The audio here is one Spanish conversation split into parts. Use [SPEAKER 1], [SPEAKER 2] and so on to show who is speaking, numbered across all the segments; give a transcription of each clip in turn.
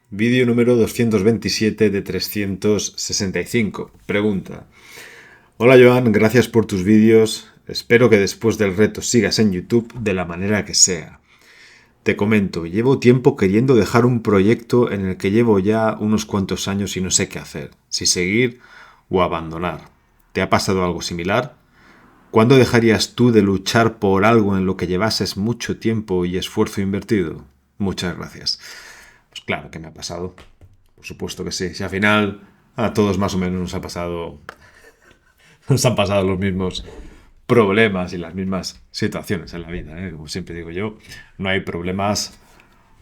[SPEAKER 1] Vídeo número 227 de 365. Pregunta. Hola Joan, gracias por tus vídeos. Espero que después del reto sigas en YouTube de la manera que sea. Te comento, llevo tiempo queriendo dejar un proyecto en el que llevo ya unos cuantos años y no sé qué hacer, si seguir o abandonar. ¿Te ha pasado algo similar? ¿Cuándo dejarías tú de luchar por algo en lo que llevases mucho tiempo y esfuerzo invertido? Muchas gracias. Pues claro que me ha pasado. Por supuesto que sí. Si al final a todos más o menos nos han pasado los mismos problemas y las mismas situaciones en la vida, ¿eh? Como siempre digo yo, no hay problemas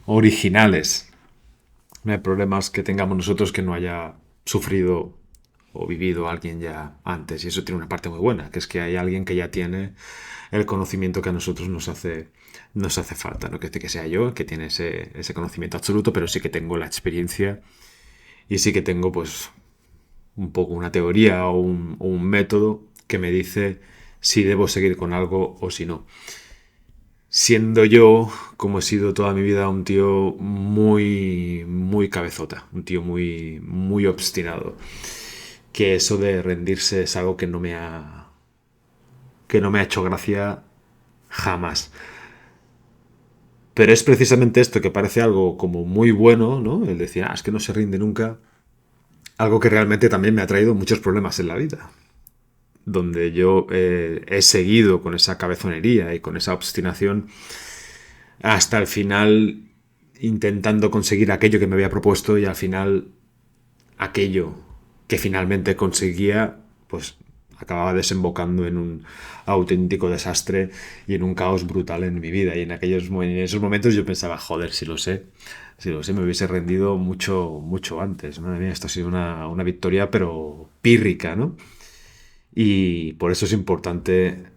[SPEAKER 1] originales. No hay problemas que tengamos nosotros que no haya sufrido o vivido alguien ya antes. Y eso tiene una parte muy buena, que es que hay alguien que ya tiene el conocimiento que a nosotros nos hace falta. No quiere decir que sea yo el que tiene ese conocimiento absoluto, pero sí que tengo la experiencia y sí que tengo pues un poco una teoría o un método que me dice si debo seguir con algo o si no. Siendo yo, como he sido toda mi vida, un tío muy cabezota, un tío muy obstinado, que eso de rendirse es algo que no me ha hecho gracia jamás. Pero es precisamente esto que parece algo como muy bueno, ¿no? El decir, es que no se rinde nunca, algo que realmente también me ha traído muchos problemas en la vida, donde yo he seguido con esa cabezonería y con esa obstinación hasta el final intentando conseguir aquello que me había propuesto y al final aquello que finalmente conseguía pues acababa desembocando en un auténtico desastre y en un caos brutal en mi vida. Y en esos momentos yo pensaba, joder, si lo sé, me hubiese rendido mucho antes. Madre mía, esto ha sido una victoria, pero pírrica, ¿no? Y por eso es importante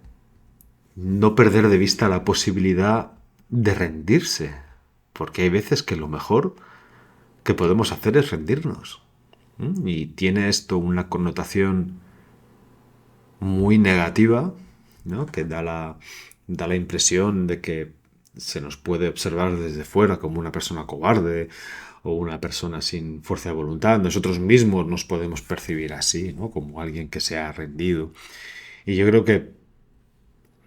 [SPEAKER 1] no perder de vista la posibilidad de rendirse, porque hay veces que lo mejor que podemos hacer es rendirnos. Y tiene esto una connotación muy negativa, ¿no? Que da la impresión de que se nos puede observar desde fuera como una persona cobarde o una persona sin fuerza de voluntad. Nosotros mismos nos podemos percibir así, ¿no? Como alguien que se ha rendido. Y yo creo que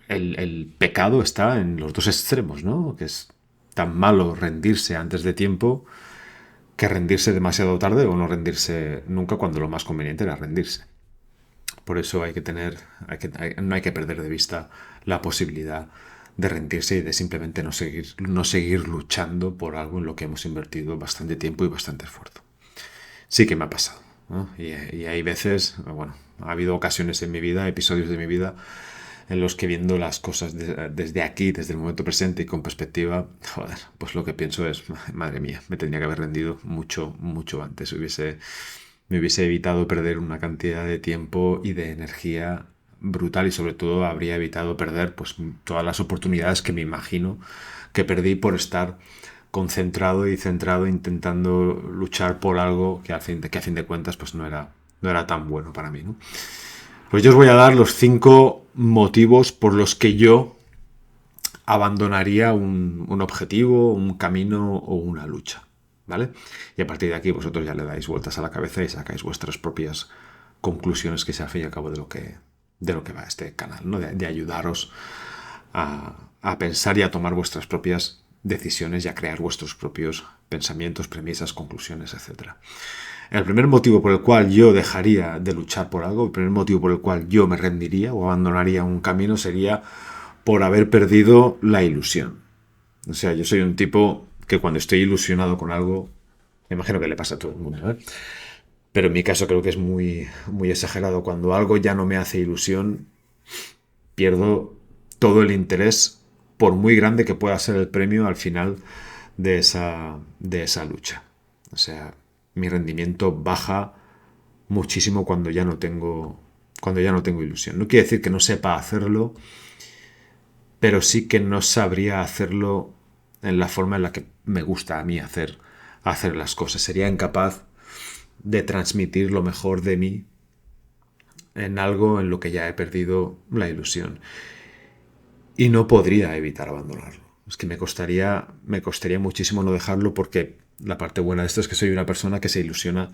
[SPEAKER 1] el pecado está en los dos extremos, ¿no? Que es tan malo rendirse antes de tiempo que rendirse demasiado tarde o no rendirse nunca cuando lo más conveniente era rendirse. Por eso no hay que perder de vista la posibilidad de rendirse y de simplemente no seguir luchando por algo en lo que hemos invertido bastante tiempo y bastante esfuerzo. Sí que me ha pasado, ¿no? Y hay veces, bueno, ha habido ocasiones en mi vida, episodios de mi vida, en los que viendo las cosas desde aquí, desde el momento presente y con perspectiva, joder, pues lo que pienso es, madre mía, me tendría que haber rendido mucho antes. Me hubiese evitado perder una cantidad de tiempo y de energía brutal y sobre todo habría evitado perder pues todas las oportunidades que me imagino que perdí por estar concentrado y centrado intentando luchar por algo que a fin de cuentas pues no era tan bueno para mí, ¿no? Pues yo os voy a dar los 5 motivos por los que yo abandonaría un objetivo, un camino o una lucha, ¿vale? Y a partir de aquí vosotros ya le dais vueltas a la cabeza y sacáis vuestras propias conclusiones, que es al fin y al cabo de lo que va este canal, ¿no? De ayudaros a pensar y a tomar vuestras propias decisiones y a crear vuestros propios pensamientos, premisas, conclusiones, etc. El primer motivo por el cual yo dejaría de luchar por algo, el primer motivo por el cual yo me rendiría o abandonaría un camino sería por haber perdido la ilusión. O sea, yo soy un tipo que cuando estoy ilusionado con algo, me imagino que le pasa a todo el mundo, ¿eh? Pero en mi caso creo que es muy exagerado. Cuando algo ya no me hace ilusión, pierdo todo el interés, por muy grande que pueda ser el premio al final de esa lucha. O sea, mi rendimiento baja muchísimo cuando ya no tengo ilusión. No quiere decir que no sepa hacerlo, pero sí que no sabría hacerlo en la forma en la que me gusta a mí hacer las cosas. Sería incapaz de transmitir lo mejor de mí en algo en lo que ya he perdido la ilusión. Y no podría evitar abandonarlo. Es que me costaría muchísimo no dejarlo porque La parte buena de esto es que soy una persona que se ilusiona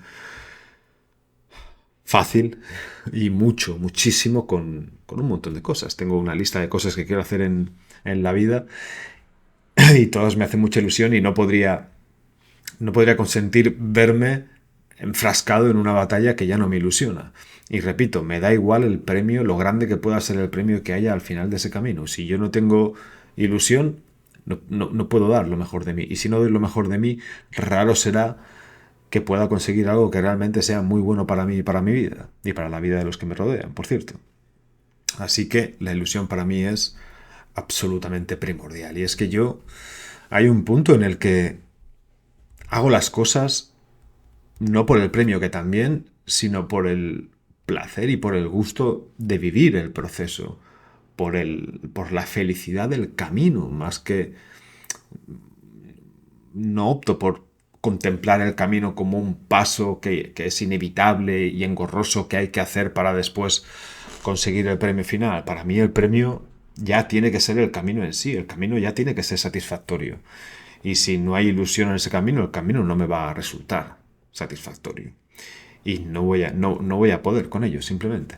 [SPEAKER 1] fácil y mucho, muchísimo con un montón de cosas. Tengo una lista de cosas que quiero hacer en la vida y todas me hacen mucha ilusión y no podría consentir verme enfrascado en una batalla que ya no me ilusiona. Y repito, me da igual el premio, lo grande que pueda ser el premio que haya al final de ese camino. Si yo no tengo ilusión, no puedo dar lo mejor de mí. Y si no doy lo mejor de mí, raro será que pueda conseguir algo que realmente sea muy bueno para mí y para mi vida. Y para la vida de los que me rodean, por cierto. Así que la ilusión para mí es absolutamente primordial. Y es que hay un punto en el que hago las cosas no por el premio que también, sino por el placer y por el gusto de vivir el proceso, por la felicidad del camino, más que no opto por contemplar el camino como un paso que es inevitable y engorroso que hay que hacer para después conseguir el premio final. Para mí el premio ya tiene que ser el camino en sí, el camino ya tiene que ser satisfactorio. Y si no hay ilusión en ese camino, el camino no me va a resultar satisfactorio. Y no voy a poder con ello, simplemente.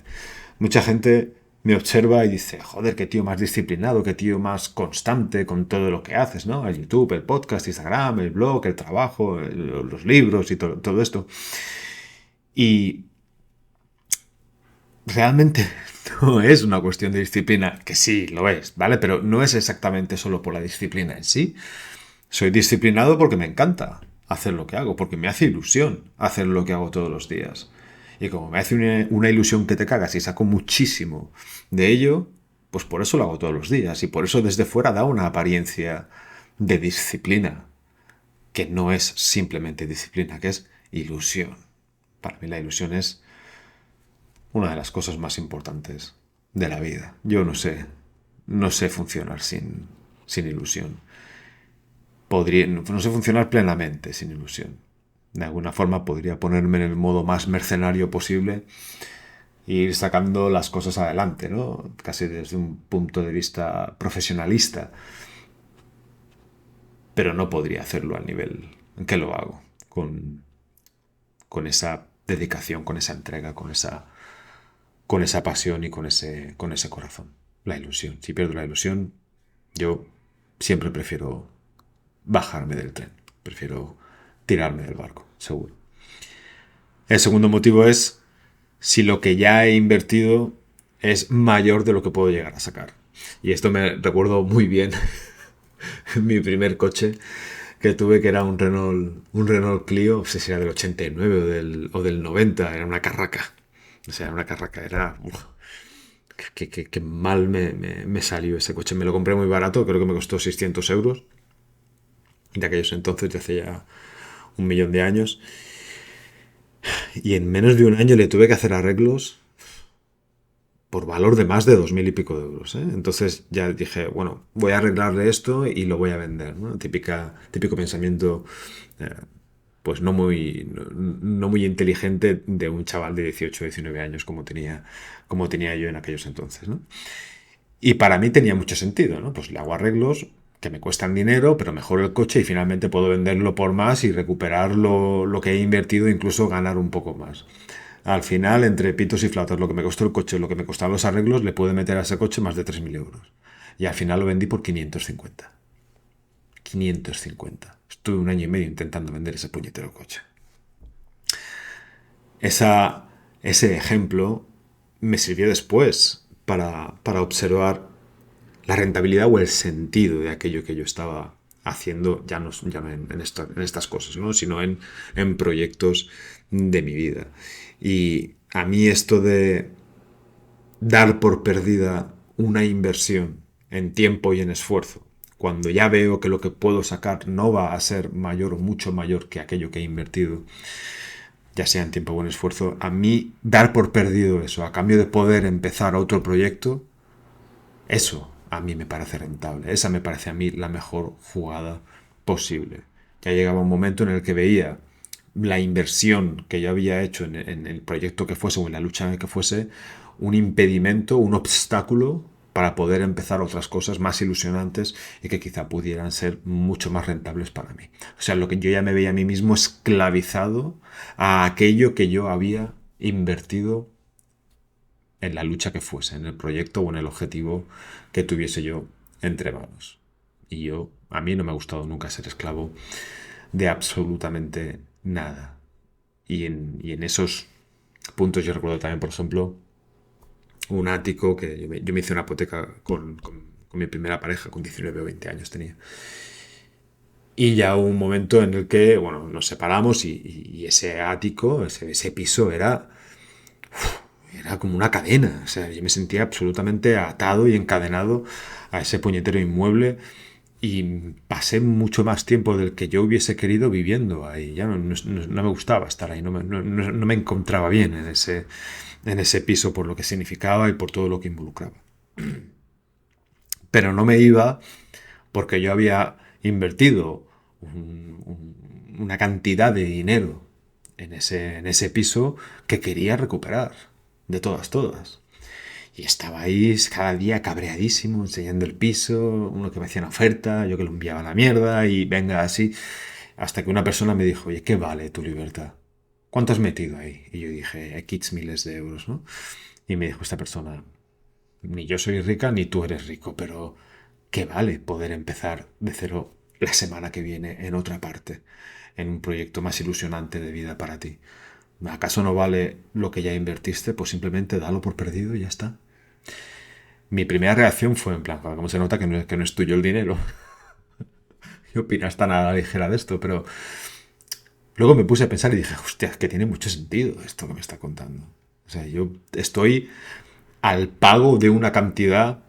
[SPEAKER 1] Mucha gente me observa y dice, joder, qué tío más disciplinado, qué tío más constante con todo lo que haces, ¿no? El YouTube, el podcast, Instagram, el blog, el trabajo, los libros y todo esto. Y realmente no es una cuestión de disciplina, que sí, lo es, ¿vale? Pero no es exactamente solo por la disciplina en sí. Soy disciplinado porque me encanta hacer lo que hago, porque me hace ilusión hacer lo que hago todos los días. Y como me hace una ilusión que te cagas y saco muchísimo de ello, pues por eso lo hago todos los días. Y por eso desde fuera da una apariencia de disciplina, que no es simplemente disciplina, que es ilusión. Para mí la ilusión es una de las cosas más importantes de la vida. Yo no sé funcionar sin ilusión. No sé funcionar plenamente sin ilusión. De alguna forma podría ponerme en el modo más mercenario posible e ir sacando las cosas adelante, ¿no? Casi desde un punto de vista profesionalista. Pero no podría hacerlo al nivel en que lo hago, con esa dedicación, con esa entrega, con esa pasión y con ese corazón. La ilusión. Si pierdo la ilusión, yo siempre prefiero bajarme del tren. Prefiero tirarme del barco, seguro. El segundo motivo es si lo que ya he invertido es mayor de lo que puedo llegar a sacar. Y esto me recuerdo muy bien mi primer coche que tuve, que era un Renault Clio, no sé si era del 89 o del 90, era una carraca. O sea, era una carraca, era... Qué mal me salió ese coche. Me lo compré muy barato, creo que me costó 600 euros. De aquellos entonces, de hace ya 1 millón de años. Y en menos de un año le tuve que hacer arreglos por valor de más de 2000 y pico de euros, ¿eh? Entonces ya dije, bueno, voy a arreglarle esto y lo voy a vender, ¿no? Típico pensamiento, eh, pues no muy inteligente de un chaval de 18 o 19 años como tenía yo en aquellos entonces, ¿no? Y para mí tenía mucho sentido, ¿no? Pues le hago arreglos que me cuestan dinero, pero mejoro el coche y finalmente puedo venderlo por más y recuperar lo que he invertido e incluso ganar un poco más. Al final, entre pitos y flautas, lo que me costó el coche, lo que me costaron los arreglos, le pude meter a ese coche más de 3.000 euros. Y al final lo vendí por 550. 550. Estuve 1 año y medio intentando vender ese puñetero coche. Ese ejemplo me sirvió después para observar la rentabilidad o el sentido de aquello que yo estaba haciendo, ya no en estas cosas, ¿no? Sino en proyectos de mi vida. Y a mí esto de dar por perdida una inversión en tiempo y en esfuerzo, cuando ya veo que lo que puedo sacar no va a ser mayor o mucho mayor que aquello que he invertido, ya sea en tiempo o en esfuerzo, a mí dar por perdido eso, a cambio de poder empezar otro proyecto, eso a mí me parece rentable. Esa me parece a mí la mejor jugada posible. Ya llegaba un momento en el que veía la inversión que yo había hecho en el proyecto que fuese o en la lucha que fuese un impedimento, un obstáculo para poder empezar otras cosas más ilusionantes y que quizá pudieran ser mucho más rentables para mí. O sea, lo que yo ya me veía a mí mismo esclavizado a aquello que yo había invertido en la lucha que fuese, en el proyecto o en el objetivo que tuviese yo entre manos. Y a mí no me ha gustado nunca ser esclavo de absolutamente nada. Y en esos puntos yo recuerdo también, por ejemplo, un ático que yo me hice una hipoteca con mi primera pareja, con 19 o 20 años tenía. Y ya hubo un momento en el que, bueno, nos separamos y ese ático, ese piso era como una cadena. O sea, yo me sentía absolutamente atado y encadenado a ese puñetero inmueble y pasé mucho más tiempo del que yo hubiese querido viviendo ahí. Ya no me gustaba estar ahí, no me encontraba bien en ese piso por lo que significaba y por todo lo que involucraba. Pero no me iba porque yo había invertido una cantidad de dinero en ese piso que quería recuperar de todas. Y estaba ahí cada día cabreadísimo, enseñando el piso, uno que me hacía una oferta, yo que lo enviaba a la mierda y venga así, hasta que una persona me dijo, oye, ¿qué vale tu libertad? ¿Cuánto has metido ahí? Y yo dije, X miles de euros, ¿no? Y me dijo esta persona, ni yo soy rica ni tú eres rico, pero ¿qué vale poder empezar de cero la semana que viene en otra parte, en un proyecto más ilusionante de vida para ti? ¿Acaso no vale lo que ya invertiste? Pues simplemente dalo por perdido y ya está. Mi primera reacción fue en plan, ¿cómo se nota que no es tuyo el dinero? ¿Qué opinas tan a la ligera de esto? Pero luego me puse a pensar y dije, hostia, es que tiene mucho sentido esto que me está contando. O sea, yo estoy al pago de una cantidad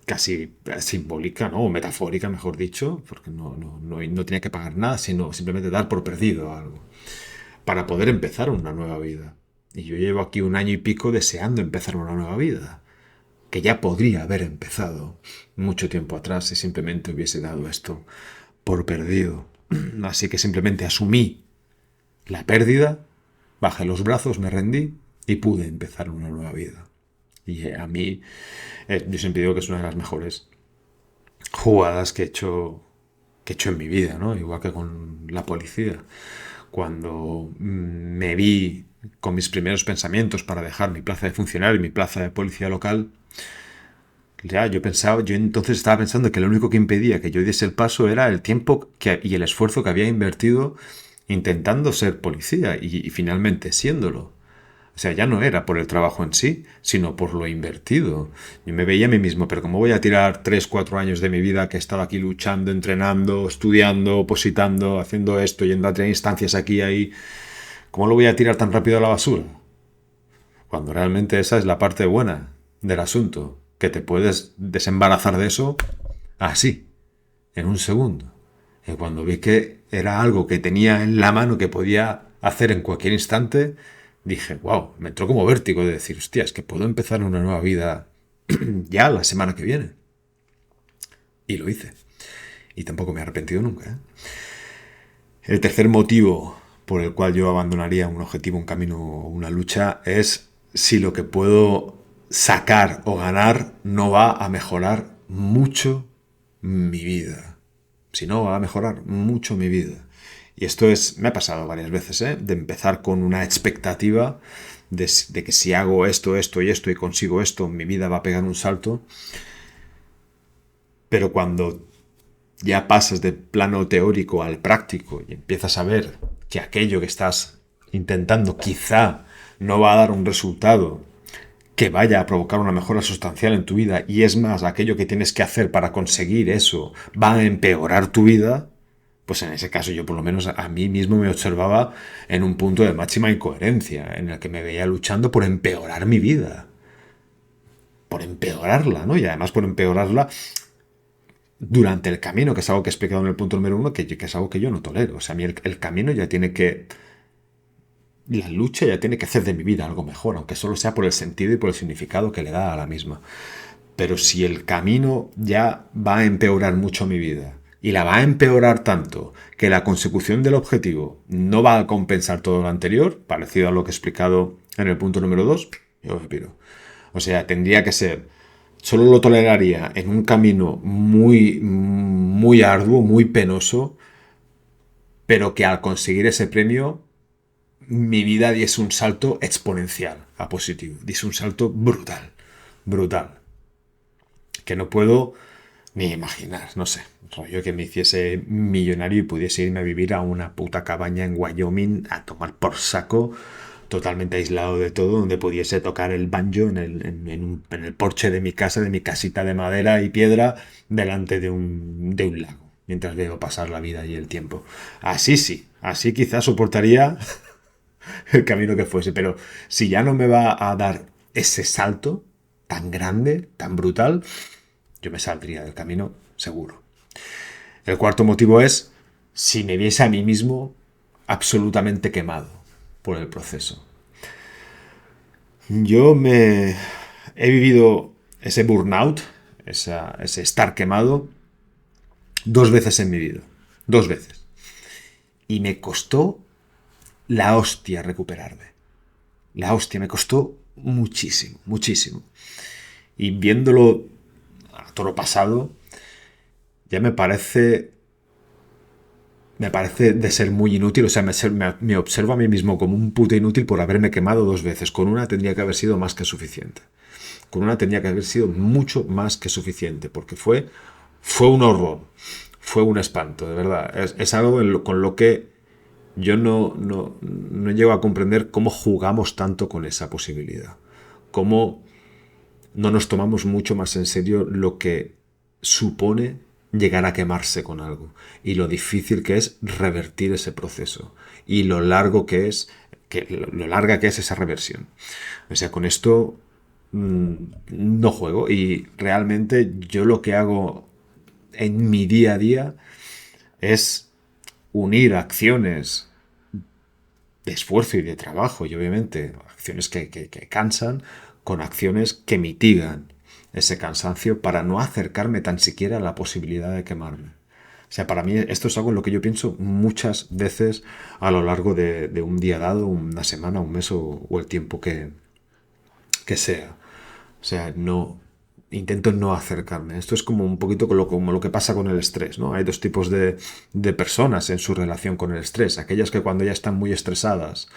[SPEAKER 1] casi simbólica, ¿no? O metafórica, mejor dicho, porque no tenía que pagar nada, sino simplemente dar por perdido algo, para poder empezar una nueva vida. Y yo llevo aquí 1 año y pico deseando empezar una nueva vida, que ya podría haber empezado mucho tiempo atrás si simplemente hubiese dado esto por perdido. Así que simplemente asumí la pérdida, bajé los brazos, me rendí y pude empezar una nueva vida. Y a mí, yo siempre digo que es una de las mejores jugadas que he hecho en mi vida, ¿no? Igual que con la policía. Cuando me vi con mis primeros pensamientos para dejar mi plaza de funcionario y mi plaza de policía local, ya yo entonces estaba pensando que lo único que impedía que yo diese el paso era el tiempo y el esfuerzo que había invertido intentando ser policía y finalmente siéndolo. O sea, ya no era por el trabajo en sí, sino por lo invertido. Yo me veía a mí mismo, pero ¿cómo voy a tirar 3, 4 años de mi vida que he estado aquí luchando, entrenando, estudiando, opositando, haciendo esto, yendo a tener instancias aquí y ahí? ¿Cómo lo voy a tirar tan rápido a la basura? Cuando realmente esa es la parte buena del asunto, que te puedes desembarazar de eso así, en un segundo. Y cuando vi que era algo que tenía en la mano que podía hacer en cualquier instante, dije, wow, me entró como vértigo de decir, hostia, es que puedo empezar una nueva vida ya la semana que viene. Y lo hice. Y tampoco me he arrepentido nunca, ¿eh? El tercer motivo por el cual yo abandonaría un objetivo, un camino o una lucha es si lo que puedo sacar o ganar no va a mejorar mucho mi vida. Si no, va a mejorar mucho mi vida. Y esto me ha pasado varias veces, ¿eh? De empezar con una expectativa de que si hago esto, esto y esto y consigo esto, mi vida va a pegar un salto. Pero cuando ya pasas del plano teórico al práctico y empiezas a ver que aquello que estás intentando quizá no va a dar un resultado que vaya a provocar una mejora sustancial en tu vida, y es más, aquello que tienes que hacer para conseguir eso va a empeorar tu vida, pues en ese caso yo por lo menos a mí mismo me observaba en un punto de máxima incoherencia, en el que me veía luchando por empeorar mi vida, por empeorarla, ¿no? Y además por empeorarla durante el camino, que es algo que he explicado en el punto número 1, que es algo que yo no tolero. O sea, a mí el camino ya tiene que... La lucha ya tiene que hacer de mi vida algo mejor, aunque solo sea por el sentido y por el significado que le da a la misma. Pero si el camino ya va a empeorar mucho mi vida, y la va a empeorar tanto que la consecución del objetivo no va a compensar todo lo anterior, parecido a lo que he explicado en el punto número 2, yo me piro. O sea, tendría que ser solo lo toleraría en un camino muy, muy arduo, muy penoso, pero que al conseguir ese premio mi vida diese un salto exponencial a positivo, diese un salto brutal, brutal, que no puedo ni imaginar, no sé, rollo que me hiciese millonario y pudiese irme a vivir a una puta cabaña en Wyoming a tomar por saco, totalmente aislado de todo, donde pudiese tocar el banjo en el porche de mi casa, de mi casita de madera y piedra, delante de un lago, mientras veo pasar la vida y el tiempo. Así sí, así quizás soportaría el camino que fuese, pero si ya no me va a dar ese salto tan grande, tan brutal, yo me saldría del camino seguro. El cuarto motivo es si me viese a mí mismo absolutamente quemado por el proceso. Yo me he vivido ese burnout, ese estar quemado, 2 veces en mi vida. 2 veces. Y me costó la hostia recuperarme. La hostia me costó muchísimo, muchísimo. Y viéndolo a toro pasado, ya me parece de ser muy inútil. O sea, me observo a mí mismo como un puto inútil por haberme quemado 2 veces. Con una tendría que haber sido más que suficiente. Con una tendría que haber sido mucho más que suficiente, porque fue un horror, fue un espanto, de verdad. Es algo con lo que yo no llego a comprender cómo jugamos tanto con esa posibilidad. Cómo no nos tomamos mucho más en serio lo que supone llegar a quemarse con algo y lo difícil que es revertir ese proceso y lo largo que es lo larga que es esa reversión. O sea, con esto no juego y realmente yo lo que hago en mi día a día es unir acciones de esfuerzo y de trabajo y obviamente acciones que cansan con acciones que mitigan ese cansancio para no acercarme tan siquiera a la posibilidad de quemarme. O sea, para mí esto es algo en lo que yo pienso muchas veces a lo largo de un día dado, una semana, un mes o el tiempo que sea. O sea, no intento no acercarme. Esto es como un poquito como lo que pasa con el estrés, ¿no? Hay dos tipos de personas en su relación con el estrés. Aquellas que cuando ya están muy estresadas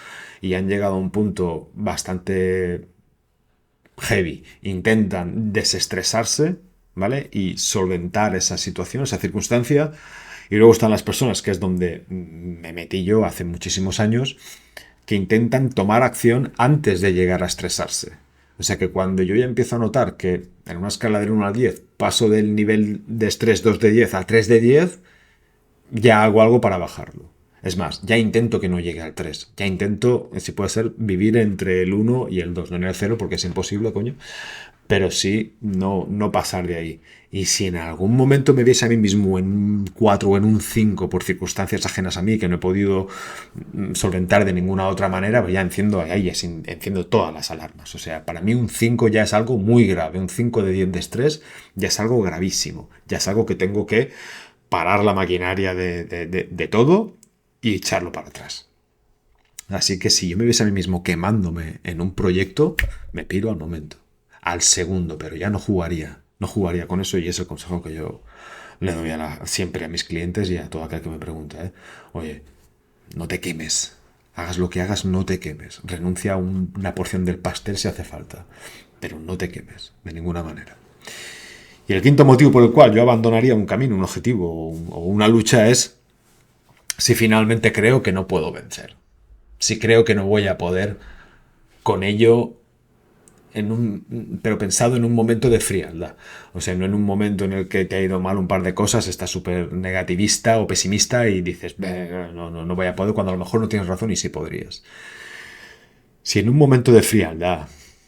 [SPEAKER 1] y han llegado a un punto bastante heavy, intentan desestresarse, ¿vale? Y solventar esa situación, esa circunstancia. Y luego están las personas, que es donde me metí yo hace muchísimos años, que intentan tomar acción antes de llegar a estresarse. O sea que cuando yo ya empiezo a notar que en una escala del 1 al 10 paso del nivel de estrés 2 de 10 a 3 de 10, ya hago algo para bajarlo. Es más, ya intento que no llegue al 3. Ya intento, si puede ser, vivir entre el 1 y el 2. No en el 0 porque es imposible, coño. Pero sí no pasar de ahí. Y si en algún momento me viese a mí mismo en un 4 o en un 5 por circunstancias ajenas a mí que no he podido solventar de ninguna otra manera, pues ya enciendo todas las alarmas. O sea, para mí un 5 ya es algo muy grave. Un 5 de 10 de estrés ya es algo gravísimo. Ya es algo que tengo que parar la maquinaria de todo y echarlo para atrás. Así que si yo me viese a mí mismo quemándome en un proyecto, me piro al momento, al segundo, pero ya no jugaría. No jugaría con eso y es el consejo que yo le doy siempre a mis clientes y a todo aquel que me pregunta. Oye, no te quemes. Hagas lo que hagas, no te quemes. Renuncia a una porción del pastel si hace falta, pero no te quemes, de ninguna manera. Y el quinto motivo por el cual yo abandonaría un camino, un objetivo o una lucha es si finalmente creo que no puedo vencer. Si creo que no voy a poder con ello, pero pensado en un momento de frialdad. O sea, no en un momento en el que te ha ido mal un par de cosas, estás súper negativista o pesimista y dices, no voy a poder, cuando a lo mejor no tienes razón y sí podrías. Si en un momento de frialdad,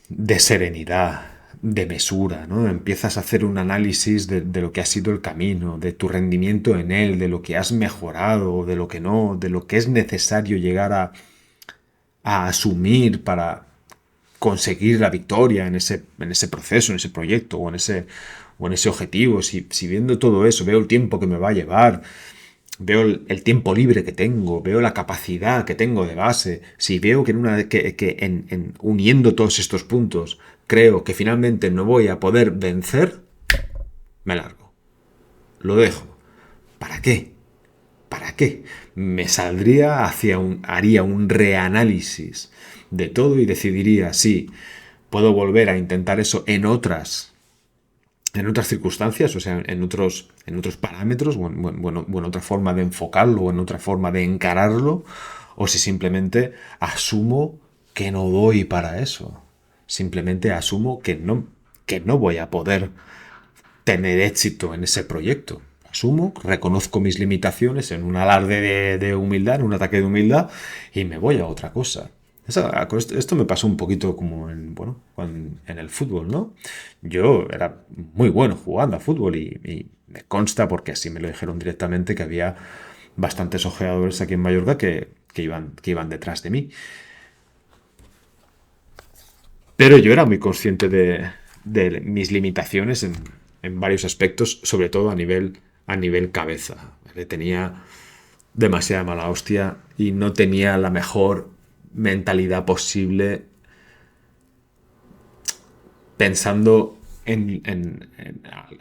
[SPEAKER 1] de serenidad, de mesura, ¿no? Empiezas a hacer un análisis de lo que ha sido el camino, de tu rendimiento en él, de lo que has mejorado, de lo que no, de lo que es necesario llegar a asumir para conseguir la victoria en ese proceso, en ese proyecto o en ese objetivo. Si viendo todo eso, veo el tiempo que me va a llevar, veo el tiempo libre que tengo, veo la capacidad que tengo de base, si veo que, uniendo todos estos puntos creo que finalmente no voy a poder vencer, me largo. Lo dejo. ¿Para qué? ¿Para qué? Me saldría haría un reanálisis de todo y decidiría si puedo volver a intentar eso en otras circunstancias, o sea, en otros parámetros, o en otra forma de enfocarlo, o en otra forma de encararlo, o si simplemente asumo que no doy para eso. Simplemente asumo que no voy a poder tener éxito en ese proyecto. Asumo, reconozco mis limitaciones en un alarde de humildad, en un ataque de humildad, y me voy a otra cosa. Esto me pasó un poquito como en el fútbol, ¿no? Yo era muy bueno jugando a fútbol y me consta, porque así me lo dijeron directamente, que había bastantes ojeadores aquí en Mallorca que iban detrás de mí. Pero yo era muy consciente de mis limitaciones en varios aspectos, sobre todo a nivel cabeza. ¿Vale? Tenía demasiada mala hostia y no tenía la mejor mentalidad posible pensando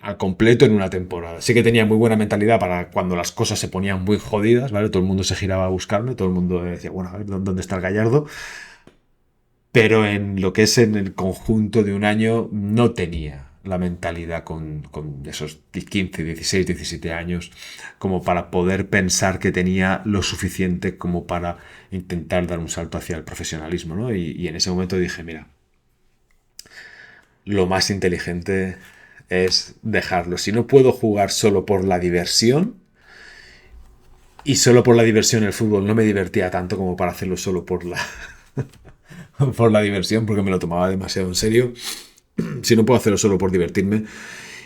[SPEAKER 1] al completo en una temporada. Sí que tenía muy buena mentalidad para cuando las cosas se ponían muy jodidas, ¿vale? Todo el mundo se giraba a buscarme, todo el mundo decía, bueno, a ver, ¿dónde está el Gallardo? Pero en lo que es en el conjunto de un año no tenía la mentalidad con esos 15, 16, 17 años como para poder pensar que tenía lo suficiente como para intentar dar un salto hacia el profesionalismo, ¿no? Y en ese momento dije, mira, lo más inteligente es dejarlo. Si no puedo jugar solo por la diversión, y solo por la diversión el fútbol no me divertía tanto como para hacerlo solo por la diversión, porque me lo tomaba demasiado en serio. Si no puedo hacerlo solo por divertirme,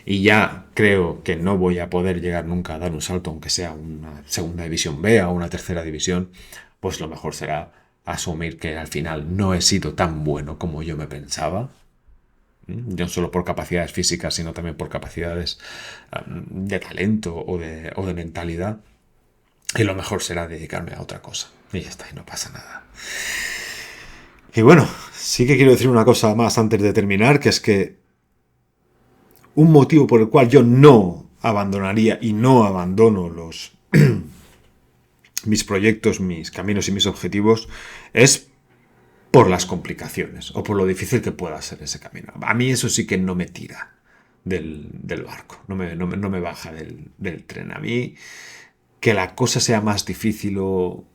[SPEAKER 1] y ya creo que no voy a poder llegar nunca a dar un salto, aunque sea una segunda división B o una tercera división, pues lo mejor será asumir que al final no he sido tan bueno como yo me pensaba, no solo por capacidades físicas, sino también por capacidades de talento o de mentalidad, y lo mejor será dedicarme a otra cosa. Y ya está, y no pasa nada. Y bueno, sí que quiero decir una cosa más antes de terminar, que es que un motivo por el cual yo no abandonaría y no abandono mis proyectos, mis caminos y mis objetivos es por las complicaciones o por lo difícil que pueda ser ese camino. A mí eso sí que no me tira del barco, no me baja del tren. A mí que la cosa sea más difícil o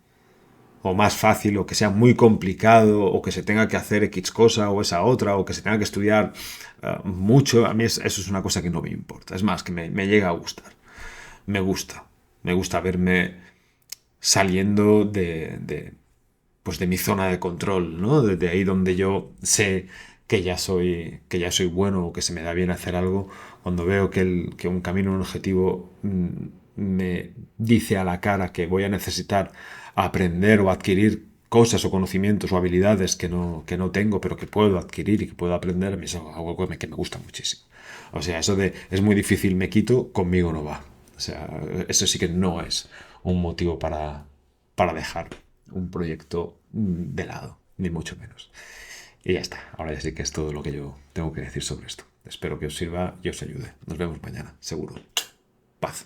[SPEAKER 1] más fácil, o que sea muy complicado, o que se tenga que hacer X cosa o esa otra, o que se tenga que estudiar mucho, a mí eso es una cosa que no me importa. Es más, que me llega a gustar. Me gusta. Me gusta verme saliendo pues de mi zona de control, ¿no? Desde ahí donde yo sé que ya soy bueno o que se me da bien hacer algo, cuando veo que un camino, un objetivo me dice a la cara que voy a necesitar aprender o adquirir cosas o conocimientos o habilidades que no tengo, pero que puedo adquirir y que puedo aprender, a mí es algo que me gusta muchísimo. O sea, eso de es muy difícil, me quito, conmigo no va. O sea, eso sí que no es un motivo para dejar un proyecto de lado, ni mucho menos. Y ya está, ahora ya sí que es todo lo que yo tengo que decir sobre esto. Espero que os sirva y os ayude. Nos vemos mañana, seguro. Paz.